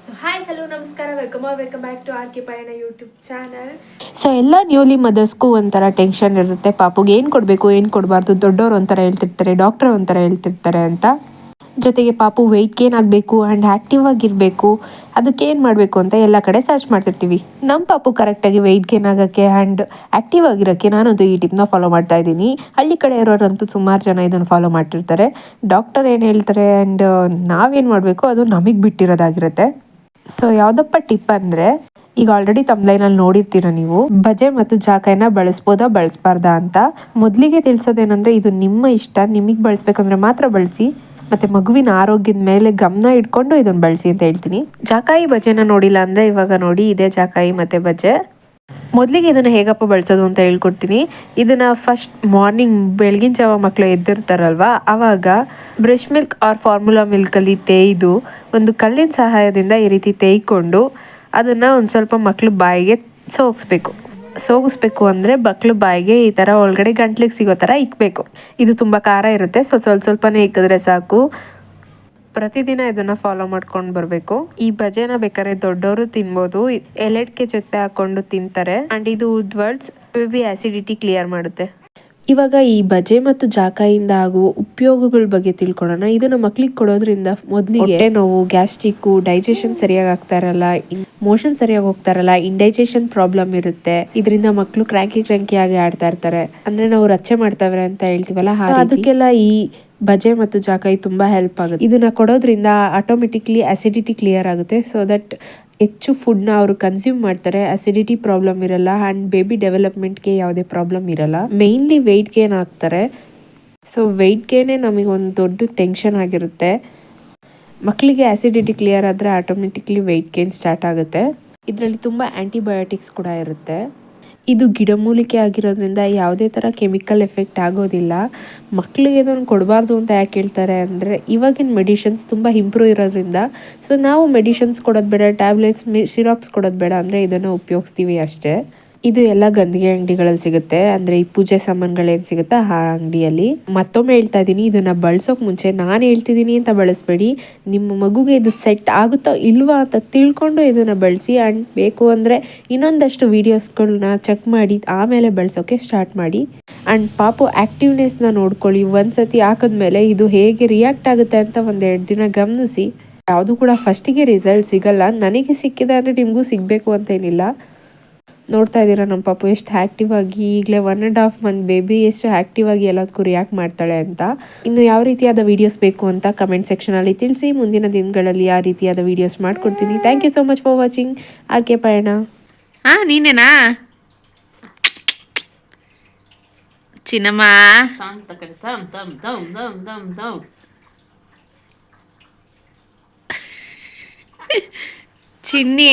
So hi hello ನಮಸ್ಕಾರ welcome back to R K Payana YouTube channel. So ಎಲ್ಲ newly ಮದರ್ಸ್ಗೂ ಒಂಥರ ಟೆನ್ಷನ್ ಇರುತ್ತೆ, ಪಾಪುಗೆ ಏನು ಕೊಡಬೇಕು ಏನು ಕೊಡಬಾರ್ದು. ದೊಡ್ಡವರು ಒಂಥರ ಹೇಳ್ತಿರ್ತಾರೆ, ಡಾಕ್ಟರ್ ಒಂಥರ ಹೇಳ್ತಿರ್ತಾರೆ ಅಂತ. ಜೊತೆಗೆ ಪಾಪು ವೆಯ್ಟ್ ಗೇನ್ ಆಗಬೇಕು ಆ್ಯಂಡ್ ಆ್ಯಕ್ಟಿವ್ ಆಗಿರಬೇಕು, ಅದಕ್ಕೆ ಏನು ಮಾಡಬೇಕು ಅಂತ ಎಲ್ಲ ಕಡೆ ಸರ್ಚ್ ಮಾಡ್ತಿರ್ತೀವಿ. ನಮ್ಮ ಪಾಪು ಕರೆಕ್ಟಾಗಿ ವೆಯ್ಟ್ ಗೇನ್ ಆಗೋಕ್ಕೆ ಆ್ಯಂಡ್ ಆ್ಯಕ್ಟಿವ್ ಆಗಿರೋಕ್ಕೆ ನಾನಂತೂ ಈ ಟಿಪ್ನ ಫಾಲೋ ಮಾಡ್ತಾ ಇದ್ದೀನಿ. ಹಳ್ಳಿ ಕಡೆ ಇರೋರಂತೂ ಸುಮಾರು ಜನ ಇದನ್ನು ಫಾಲೋ ಮಾಡ್ತಿರ್ತಾರೆ. ಡಾಕ್ಟರ್ ಏನು ಹೇಳ್ತಾರೆ ಆ್ಯಂಡ್ ನಾವೇನು ಮಾಡಬೇಕು ಅದು ನಮಗೆ ಬಿಟ್ಟಿರೋದಾಗಿರುತ್ತೆ. ಸೊ ಯಾವುದಪ್ಪ ಟಿಪ್ ಅಂದರೆ, ಈಗ ಆಲ್ರೆಡಿ ತಮ್ಲೈನಲ್ಲಿ ನೋಡಿರ್ತೀರ ನೀವು, ಬಜೆ ಮತ್ತು ಜಾಕಾಯಿನ ಬಳಸ್ಬೋದಾ ಬಳಸಬಾರ್ದಾ ಅಂತ. ಮೊದಲಿಗೆ ತಿಳಿಸೋದೇನೆಂದರೆ, ಇದು ನಿಮ್ಮ ಇಷ್ಟ, ನಿಮಗೆ ಬಳಸ್ಬೇಕಂದ್ರೆ ಮಾತ್ರ ಬಳಸಿ, ಮತ್ತು ಮಗುವಿನ ಆರೋಗ್ಯದ ಮೇಲೆ ಗಮನ ಇಟ್ಕೊಂಡು ಇದನ್ನು ಬಳಸಿ ಅಂತ ಹೇಳ್ತೀನಿ. ಜಾಕಾಯಿ ಬಜೆನ ನೋಡಿಲ್ಲ ಅಂದರೆ ಇವಾಗ ನೋಡಿ, ಇದೇ ಜಾಕಾಯಿ ಮತ್ತು ಬಜೆ. ಮೊದಲಿಗೆ ಇದನ್ನು ಹೇಗಪ್ಪ ಬಳಸೋದು ಅಂತ ಹೇಳ್ಕೊಡ್ತೀನಿ. ಇದನ್ನು ಫಸ್ಟ್ ಮಾರ್ನಿಂಗ್ ಬೆಳಗಿನ ಜಾವ ಮಕ್ಕಳು ಎದ್ದಿರ್ತಾರಲ್ವ, ಆವಾಗ ಬ್ರಷ್ ಮಿಲ್ಕ್ ಆರ್ ಫಾರ್ಮುಲಾ ಮಿಲ್ಕಲ್ಲಿ ತೇಯ್ದು ಒಂದು ಕಲ್ಲಿನ ಸಹಾಯದಿಂದ ಈ ರೀತಿ ತೇಯ್ಕೊಂಡು ಅದನ್ನು ಒಂದು ಸ್ವಲ್ಪ ಮಕ್ಕಳು ಬಾಯಿಗೆ ಸೋಗಿಸ್ಬೇಕು ಅಂದರೆ ಮಕ್ಕಳು ಬಾಯಿಗೆ ಈ ಥರ ಒಳಗಡೆ ಗಂಟ್ಲಿಗೆ ಸಿಗೋ ಥರ ಇಕ್ಬೇಕು. ಇದು ತುಂಬ ಖಾರ ಇರುತ್ತೆ, ಸೊ ಸ್ವಲ್ಪನೇ ಇಕ್ಕಿದ್ರೆ ಸಾಕು. ಪ್ರತಿದಿನ ಇದನ್ನು ಫಾಲೋ ಮಾಡ್ಕೊಂಡು ಬರಬೇಕು. ಈ ಬಜೆನ ಬೇಕಾದ್ರೆ ದೊಡ್ಡವರು ತಿನ್ಬೋದು, ಎಲೆಡ್ಕೆ ಜೊತೆ ಹಾಕೊಂಡು ತಿಂತಾರೆ. ಆ್ಯಂಡ್ ಇದು ವರ್ಡ್ಸ್ ಬೇಬಿ ಆ್ಯಸಿಡಿಟಿ ಕ್ಲಿಯರ್ ಮಾಡುತ್ತೆ. ಇವಾಗ ಈ ಬಜೆ ಮತ್ತು ಜಾಕಾಯಿಂದ ಆಗುವ ಉಪಯೋಗಗಳ ಬಗ್ಗೆ ತಿಳ್ಕೊಳ್ಳೋಣ. ಇದನ್ನು ಮಕ್ಳಿಗೆ ಕೊಡೋದ್ರಿಂದ ಮೊದಲಿಗೆ ಹೊಟ್ಟೆ ನೋವು, ಗ್ಯಾಸ್ಟ್ರಿಕ್ಕು, ಡೈಜೆಷನ್ ಸರಿಯಾಗಿ ಆಗ್ತಾ ಇರಲ್ಲ, ಮೋಷನ್ ಸರಿಯಾಗಿ ಹೋಗ್ತಾ ಇರಲ್ಲ, ಇಂಡೈಜೆಷನ್ ಪ್ರಾಬ್ಲಮ್ ಇರುತ್ತೆ. ಇದರಿಂದ ಮಕ್ಕಳು ಕ್ರ್ಯಾಂಕಿ ಆಗಿ ಆಡ್ತಾ ಇರ್ತಾರೆ, ಅಂದರೆ ನಾವು ರಚ್ಚೆ ಮಾಡ್ತಾವ್ರೆ ಅಂತ ಹೇಳ್ತೀವಲ್ಲ, ಅದಕ್ಕೆಲ್ಲ ಈ ಬಜೆ ಮತ್ತು ಜಾಕಾಯಿ ತುಂಬ ಹೆಲ್ಪ್ ಆಗುತ್ತೆ. ಇದನ್ನ ಕೊಡೋದ್ರಿಂದ ಆಟೋಮೆಟಿಕ್ಲಿ ಆಸಿಡಿಟಿ ಕ್ಲಿಯರ್ ಆಗುತ್ತೆ. ಸೊ ದಟ್ ಹೆಚ್ಚು ಫುಡ್ನ ಅವರು ಕನ್ಸ್ಯೂಮ್ ಮಾಡ್ತಾರೆ, ಅಸಿಡಿಟಿ ಪ್ರಾಬ್ಲಮ್ ಇರಲ್ಲ ಆ್ಯಂಡ್ ಬೇಬಿ ಡೆವಲಪ್ಮೆಂಟ್ಗೆ ಯಾವುದೇ ಪ್ರಾಬ್ಲಮ್ ಇರಲ್ಲ. ಮೇಯ್ನ್ಲಿ ವೆಯ್ಟ್ ಗೇನ್ ಆಗ್ತಾರೆ. ಸೊ ವೆಯ್ಟ್ ಗೇನೇ ನಮಗೆ ಒಂದು ದೊಡ್ಡ ಟೆನ್ಷನ್ ಆಗಿರುತ್ತೆ. ಮಕ್ಕಳಿಗೆ ಆಸಿಡಿಟಿ ಕ್ಲಿಯರ್ ಆದರೆ ಆಟೋಮೆಟಿಕ್ಲಿ ವೆಯ್ಟ್ ಗೇನ್ ಸ್ಟಾರ್ಟ್ ಆಗುತ್ತೆ. ಇದರಲ್ಲಿ ತುಂಬ ಆ್ಯಂಟಿಬಯೋಟಿಕ್ಸ್ ಕೂಡ ಇರುತ್ತೆ. ಇದು ಗಿಡಮೂಲಿಕೆ ಆಗಿರೋದ್ರಿಂದ ಯಾವುದೇ ಥರ ಕೆಮಿಕಲ್ ಎಫೆಕ್ಟ್ ಆಗೋದಿಲ್ಲ. ಮಕ್ಕಳಿಗೆ ಇದನ್ನು ಕೊಡಬಾರ್ದು ಅಂತ ಯಾಕೆ ಹೇಳ್ತಾರೆ ಅಂದರೆ, ಇವಾಗಿನ ಮೆಡಿಷನ್ಸ್ ತುಂಬ ಇಂಪ್ರೂವ್ ಇರೋದ್ರಿಂದ. ಸೊ ನಾವು ಮೆಡಿಷನ್ಸ್ ಕೊಡೋದು ಬೇಡ, ಟ್ಯಾಬ್ಲೆಟ್ಸ್ ಸಿರಪ್ಸ್ ಕೊಡೋದು ಬೇಡ ಅಂದರೆ ಇದನ್ನು ಉಪಯೋಗಿಸ್ತೀವಿ ಅಷ್ಟೇ. ಇದು ಎಲ್ಲ ಗಂದಿಗೆ ಅಂಗಡಿಗಳಲ್ಲಿ ಸಿಗುತ್ತೆ, ಅಂದರೆ ಈ ಪೂಜೆ ಸಾಮಾನುಗಳೇನು ಸಿಗುತ್ತೆ ಆ ಅಂಗಡಿಯಲ್ಲಿ. ಮತ್ತೊಮ್ಮೆ ಹೇಳ್ತಾ ಇದ್ದೀನಿ, ಇದನ್ನು ಬಳಸೋಕೆ ಮುಂಚೆ ನಾನು ಹೇಳ್ತಿದ್ದೀನಿ ಅಂತ ಬಳಸಬೇಡಿ. ನಿಮ್ಮ ಮಗುಗೆ ಇದು ಸೆಟ್ ಆಗುತ್ತೋ ಇಲ್ವಾ ಅಂತ ತಿಳ್ಕೊಂಡು ಇದನ್ನು ಬಳಸಿ. ಆ್ಯಂಡ್ ಬೇಕು ಅಂದರೆ ಇನ್ನೊಂದಷ್ಟು ವೀಡಿಯೋಸ್ಗಳನ್ನ ಚೆಕ್ ಮಾಡಿ ಆಮೇಲೆ ಬಳಸೋಕೆ ಸ್ಟಾರ್ಟ್ ಮಾಡಿ. ಆ್ಯಂಡ್ ಪಾಪು ಆ್ಯಕ್ಟಿವ್ನೆಸ್ನ ನೋಡ್ಕೊಳ್ಳಿ. ಒಂದು ಸತಿ ಹಾಕಿದ್ಮೇಲೆ ಇದು ಹೇಗೆ ರಿಯಾಕ್ಟ್ ಆಗುತ್ತೆ ಅಂತ 1-2 ದಿನ ಗಮನಿಸಿ. ಯಾವುದು ಕೂಡ ಫಸ್ಟಿಗೆ ರಿಸಲ್ಟ್ ಸಿಗಲ್ಲ. ನನಗೆ ಸಿಕ್ಕಿದೆ ಅಂದರೆ ನಿಮಗೂ ಸಿಗಬೇಕು ಅಂತೇನಿಲ್ಲ. ನೋಡ್ತಾ ಇದ್ದೀರಾ ನಮ್ಮ ಪಾಪು ಎಷ್ಟು ಆ್ಯಕ್ಟಿವ್ ಆಗಿ, ಈಗಲೇ 1.5 ಮಂತ್ ಬೇಬಿ ಎಷ್ಟು ಆ್ಯಕ್ಟಿವ್ ಆಗಿ ಎಲ್ಲದಕ್ಕೂ ರಿಯಾಕ್ಟ್ ಮಾಡ್ತಾಳೆ ಅಂತ. ಇನ್ನು ಯಾವ ರೀತಿಯಾದ ವೀಡಿಯೋಸ್ ಬೇಕು ಅಂತ ಕಮೆಂಟ್ ಸೆಕ್ಷನಲ್ಲಿ ತಿಳಿಸಿ. ಮುಂದಿನ ದಿನಗಳಲ್ಲಿ ಆ ರೀತಿಯಾದ ವೀಡಿಯೋಸ್ ಮಾಡ್ಕೊಡ್ತೀನಿ. Thank you so much for watching R K Payana. ನೀನೇನಾ ಚಿನ್ನಮ್ಮ? ಚಿನ್ನಿ